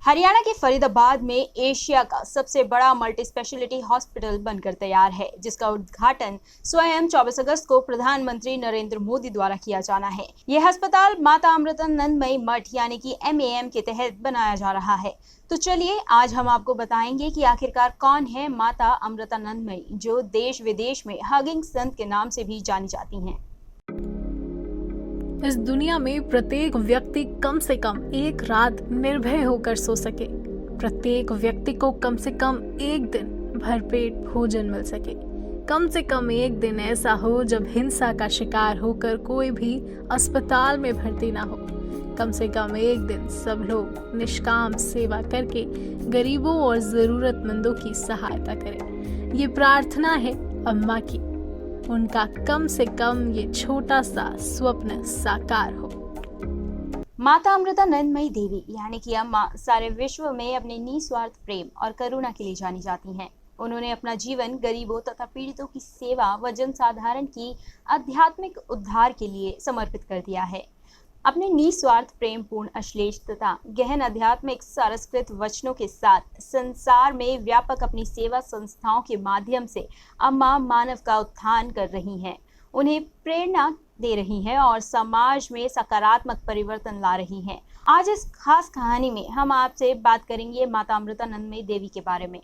हरियाणा के फरीदाबाद में एशिया का सबसे बड़ा मल्टी स्पेशलिटी हॉस्पिटल बनकर तैयार है, जिसका उद्घाटन स्वयं 24 अगस्त को प्रधानमंत्री नरेंद्र मोदी द्वारा किया जाना है। यह अस्पताल माता अमृतानंदमयी मठ यानी कि MAM के तहत बनाया जा रहा है। तो चलिए आज हम आपको बताएंगे कि आखिरकार कौन है माता अमृतानंदमयी, जो देश विदेश में हगिंग संत के नाम से भी जानी जाती हैं। इस दुनिया में प्रत्येक व्यक्ति कम से कम एक रात निर्भय होकर सो सके। प्रत्येक व्यक्ति को कम से कम एक दिन भरपेट भोजन मिल सके। कम से कम एक दिन ऐसा हो जब हिंसा का शिकार होकर कोई भी अस्पताल में भर्ती ना हो। कम से कम एक दिन सब लोग निष्काम सेवा करके गरीबों और जरूरतमंदों की सहायता करें। ये प्रार्थना है अम्मा की, उनका कम से कम ये छोटा सा स्वप्न साकार हो। माता अमृतानंदमयी देवी यानी कि अम्मा सारे विश्व में अपने निस्वार्थ प्रेम और करुणा के लिए जानी जाती हैं। उन्होंने अपना जीवन गरीबों तथा पीड़ितों की सेवा व जनसाधारण की आध्यात्मिक उद्धार के लिए समर्पित कर दिया है। अपने निस्वार्थ प्रेम पूर्ण अश्लील तथा गहन आध्यात्मिक सारस्कृत वचनों के साथ संसार में व्यापक अपनी सेवा संस्थाओं के माध्यम से अम्मा मानव का उत्थान कर रही हैं, उन्हें प्रेरणा दे रही हैं और समाज में सकारात्मक परिवर्तन ला रही हैं। आज इस खास कहानी में हम आपसे बात करेंगे माता अमृतानंदमयी देवी के बारे में।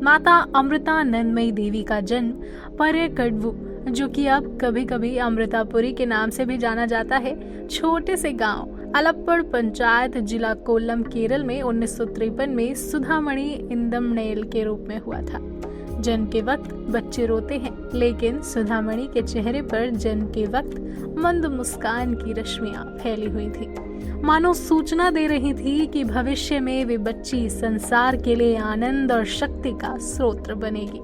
माता अमृतानंदमयी देवी का जन्म पर्यकडवु, जो कि अब कभी कभी अमृतापुरी के नाम से भी जाना जाता है, छोटे से गांव अलप्पड़ पंचायत, जिला कोल्लम, केरल में 1953 में सुधामणि इंदमनेल के रूप में हुआ था। जन्म के वक्त बच्चे रोते हैं, लेकिन सुधामणि के चेहरे पर जन्म के वक्त मंद मुस्कान की रश्मियां फैली हुई थी, मानो सूचना दे रही थी कि भविष्य में वे बच्ची संसार के लिए आनंद और शक्ति का स्रोत बनेगी।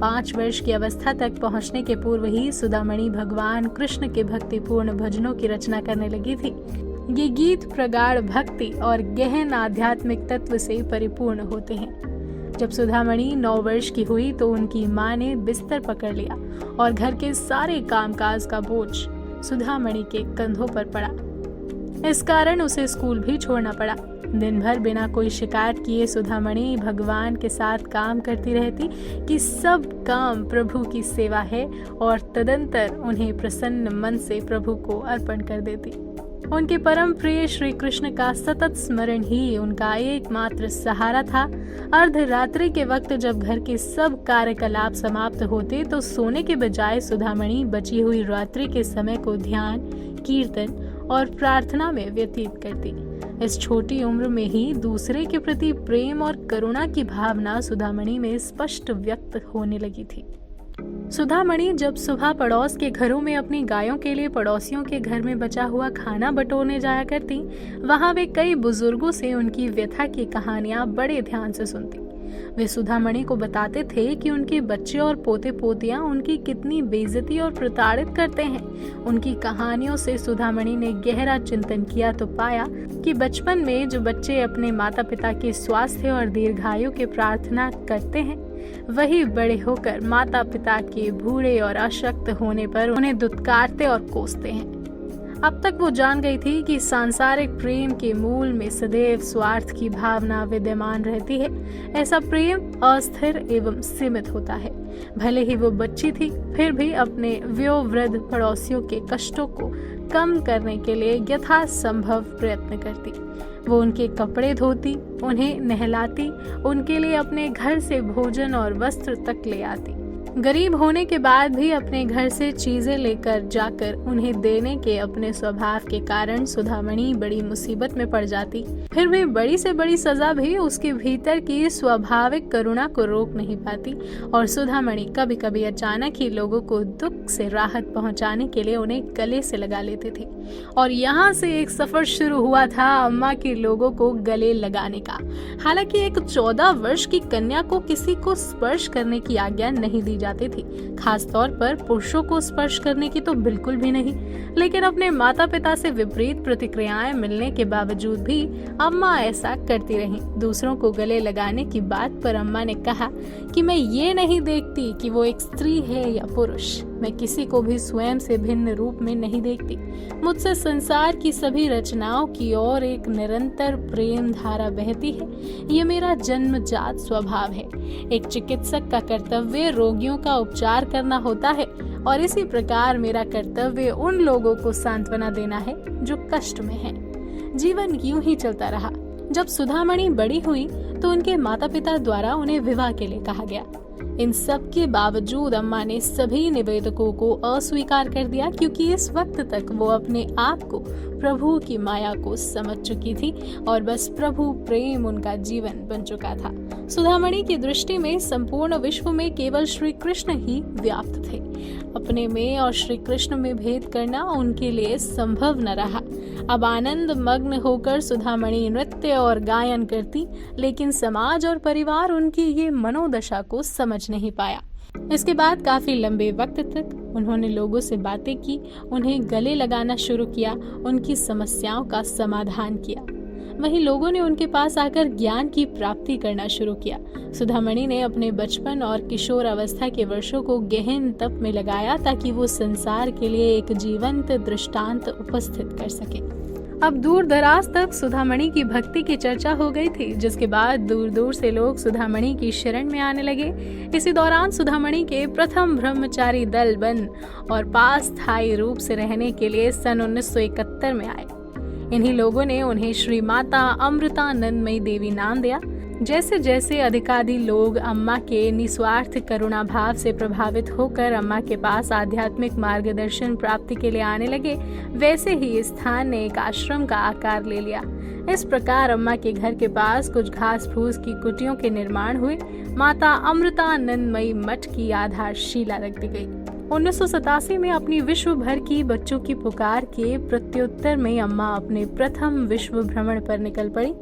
5 वर्ष की अवस्था तक पहुंचने के पूर्व ही सुधामणि भगवान कृष्ण के भक्तिपूर्ण भजनों की रचना करने लगी थी। ये गीत प्रगाढ़ भक्ति और गहन आध्यात्मिक तत्व से परिपूर्ण होते हैं। जब सुधामणि 9 वर्ष की हुई तो उनकी मां ने बिस्तर पकड़ लिया और घर के सारे कामकाज का बोझ सुधामणि के कंधों पर पड़ा। इस कारण उसे स्कूल भी छोड़ना पड़ा। दिन भर बिना कोई शिकायत किए सुधामणि भगवान के साथ काम करती रहती कि सब काम प्रभु की सेवा है, और तदंतर उन्हें प्रसन्न मन से प्रभु को अर्पण कर देती। उनके परम प्रिय श्री कृष्ण का सतत स्मरण ही उनका एकमात्र सहारा था। अर्धरात्रि के वक्त जब घर के सब कार्यकलाप समाप्त होते तो सोने के बजाय सुधामणि बची हुई रात्रि के समय को ध्यान, कीर्तन और प्रार्थना में व्यतीत करती। इस छोटी उम्र में ही दूसरे के प्रति प्रेम और करुणा की भावना सुधामणि में स्पष्ट व्यक्त होने लगी थी। सुधामणि जब सुबह पड़ोस के घरों में अपनी गायों के लिए पड़ोसियों के घर में बचा हुआ खाना बटोरने जाया करती, वहां वे कई बुजुर्गों से उनकी व्यथा की कहानियां बड़े ध्यान से सुनती। वे सुधामणि को बताते थे कि उनके बच्चे और पोते पोतियां उनकी कितनी बेइज्जती और प्रताड़ित करते हैं। उनकी कहानियों से सुधामणि ने गहरा चिंतन किया तो पाया कि बचपन में जो बच्चे अपने माता पिता के स्वास्थ्य और दीर्घायु की प्रार्थना करते हैं, वही बड़े होकर माता पिता के बूढ़े और अशक्त होने पर उन्हें दुत्कारते और कोसते हैं। अब तक वो जान गई थी कि सांसारिक प्रेम के मूल में सदैव स्वार्थ की भावना विद्यमान रहती है। ऐसा प्रेम अस्थिर एवं सीमित होता है। भले ही वो बच्ची थी, फिर भी अपने वयोवृद्ध पड़ोसियों के कष्टों को कम करने के लिए यथासंभव प्रयत्न करती। वो उनके कपड़े धोती, उन्हें नहलाती, उनके लिए अपने घर से भोजन और वस्त्र तक ले आती। गरीब होने के बाद भी अपने घर से चीजें लेकर जाकर उन्हें देने के अपने स्वभाव के कारण सुधामणि बड़ी मुसीबत में पड़ जाती। फिर भी बड़ी से बड़ी सजा भी उसके भीतर की स्वाभाविक करुणा को रोक नहीं पाती, और सुधामणि कभी कभी अचानक ही लोगों को दुख से राहत पहुंचाने के लिए उन्हें गले से लगा लेती थी। और यहाँ से एक सफर शुरू हुआ था अम्मा के लोगों को गले लगाने का। हालांकि एक 14 वर्ष की कन्या को किसी को स्पर्श करने की आज्ञा नहीं दी जाती थी, खास तौर पर पुरुषों को स्पर्श करने की तो बिल्कुल भी नहीं। लेकिन अपने माता पिता से विपरीत प्रतिक्रियाएं मिलने के बावजूद भी अम्मा ऐसा करती रहीं। दूसरों को गले लगाने की बात पर अम्मा ने कहा कि मैं ये नहीं देखती कि वो एक स्त्री है या पुरुष, मैं किसी को भी स्वयं से भिन्न रूप में नहीं देखती। मुझसे संसार की सभी रचनाओं की ओर एक निरंतर प्रेम धारा बहती है। ये मेरा जन्मजात स्वभाव है। एक चिकित्सक का कर्तव्य रोगियों का उपचार करना होता है और इसी प्रकार मेरा कर्तव्य उन लोगों को सांत्वना देना है जो कष्ट में हैं। जीवन यूं ही चलता रहा। जब सुधामणि बड़ी हुई तो उनके माता पिता द्वारा उन्हें विवाह के लिए कहा गया। इन सब के बावजूद अम्मा ने सभी निवेदकों को अस्वीकार कर दिया, क्योंकि इस वक्त तक वो अपने आप को प्रभु की माया को समझ चुकी थी और बस प्रभु प्रेम उनका जीवन बन चुका था। सुधामणि की दृष्टि में संपूर्ण विश्व में केवल श्री कृष्ण ही व्याप्त थे। अपने में और श्री कृष्ण में भेद करना उनके लिए संभव न रहा। अब आनंद मग्न होकर सुधामणि नृत्य और गायन करती, लेकिन समाज और परिवार उनकी ये मनोदशा को समझ नहीं पाया। इसके बाद काफी लंबे वक्त तक उन्होंने लोगों से बातें की, उन्हें गले लगाना शुरू किया, उनकी समस्याओं का समाधान किया। वहीं लोगों ने उनके पास आकर ज्ञान की प्राप्ति करना शुरू किया। सुधामणि ने अपने बचपन और किशोर अवस्था के वर्षों को गहन तप में लगाया ताकि वो संसार के लिए एक जीवंत दृष्टांत उपस्थित कर सके। अब दूर दराज तक सुधामणि की भक्ति की चर्चा हो गई थी, जिसके बाद दूर दूर से लोग सुधामणि की शरण में आने लगे। इसी दौरान सुधामणि के प्रथम ब्रह्मचारी दल बन और पास स्थायी रूप से रहने के लिए सन 1971 में आए। इन्हीं लोगों ने उन्हें श्री माता अमृतानंदमयी देवी नाम दिया। जैसे जैसे अधिकाधिक लोग अम्मा के निस्वार्थ करुणा भाव से प्रभावित होकर अम्मा के पास आध्यात्मिक मार्गदर्शन प्राप्ति के लिए आने लगे, वैसे ही इस स्थान ने एक आश्रम का आकार ले लिया। इस प्रकार अम्मा के घर के पास कुछ घास फूस की कुटियों के निर्माण हुए। माता अमृतानंदमयी मठ की आधारशिला रख दी गई। 1987 में अपनी विश्व भर की बच्चों की पुकार के प्रत्युत्तर में अम्मा अपने प्रथम विश्व भ्रमण पर निकल पड़ी।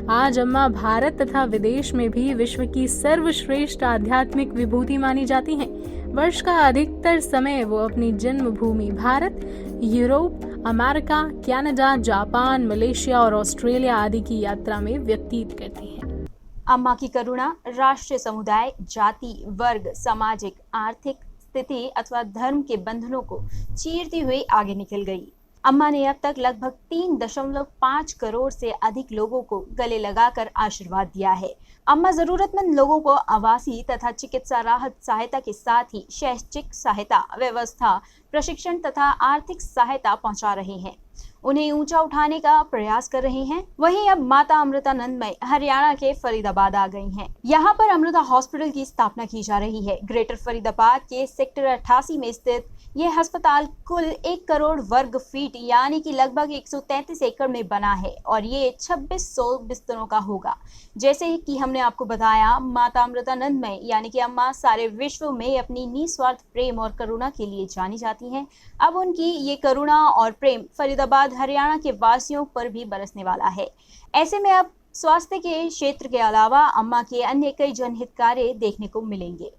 आज अम्मा भारत तथा विदेश में भी विश्व की सर्वश्रेष्ठ आध्यात्मिक विभूति मानी जाती हैं। वर्ष का अधिकतर समय वो अपनी जन्मभूमि Bharat, Europe, America, Canada, Japan, Malaysia और ऑस्ट्रेलिया आदि की यात्रा में व्यतीत करती हैं। अम्मा की करुणा राष्ट्रीय समुदाय, जाति, वर्ग, सामाजिक, आर्थिक स्थिति अथवा धर्म के बंधनों को चीरती हुई आगे निकल गई। अम्मा ने अब तक लगभग 3.5 करोड़ से अधिक लोगों को गले लगाकर आशीर्वाद दिया है। अम्मा जरूरतमंद लोगों को आवासीय तथा चिकित्सा राहत सहायता के साथ ही शैक्षिक सहायता, व्यवस्था, प्रशिक्षण तथा आर्थिक सहायता पहुंचा रहे हैं, उन्हें ऊंचा उठाने का प्रयास कर रहे हैं। वहीं अब माता अमृतानंदमयी हरियाणा के फरीदाबाद आ गई हैं। यहाँ पर अमृता हॉस्पिटल की स्थापना की जा रही है। ग्रेटर फरीदाबाद के सेक्टर 88 में स्थित यह अस्पताल कुल 1 करोड़ वर्ग फीट यानी कि लगभग 133 एकड़ में बना है और ये 2600 बिस्तरों का होगा। जैसे कि हमने आपको बताया, माता अमृतानंदमयी यानी कि अम्मा सारे विश्व में अपनी निस्वार्थ प्रेम और करुणा के लिए जानी जाती हैं। अब उनकी ये करुणा और प्रेम फरीदाबाद हरियाणा के वासियों पर भी बरसने वाला है। ऐसे में अब स्वास्थ्य के क्षेत्र के अलावा अम्मा के अन्य कई जनहित कार्य देखने को मिलेंगे।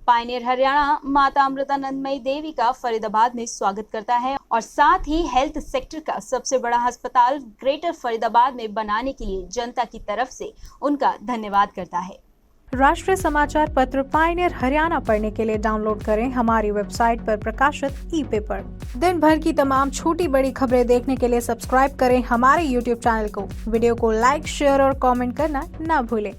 पायनियर हरियाणा माता अमृतानंदमयी देवी का फरीदाबाद में स्वागत करता है और साथ ही हेल्थ सेक्टर का सबसे बड़ा अस्पताल ग्रेटर फरीदाबाद में बनाने के लिए जनता की तरफ से उनका धन्यवाद करता है। राष्ट्रीय समाचार पत्र पायनियर हरियाणा पढ़ने के लिए डाउनलोड करें हमारी वेबसाइट पर प्रकाशित ई-पेपर। दिन भर की तमाम छोटी बड़ी खबरें देखने के लिए सब्सक्राइब करें हमारे YouTube चैनल को। वीडियो को लाइक, शेयर और कमेंट करना ना भूलें।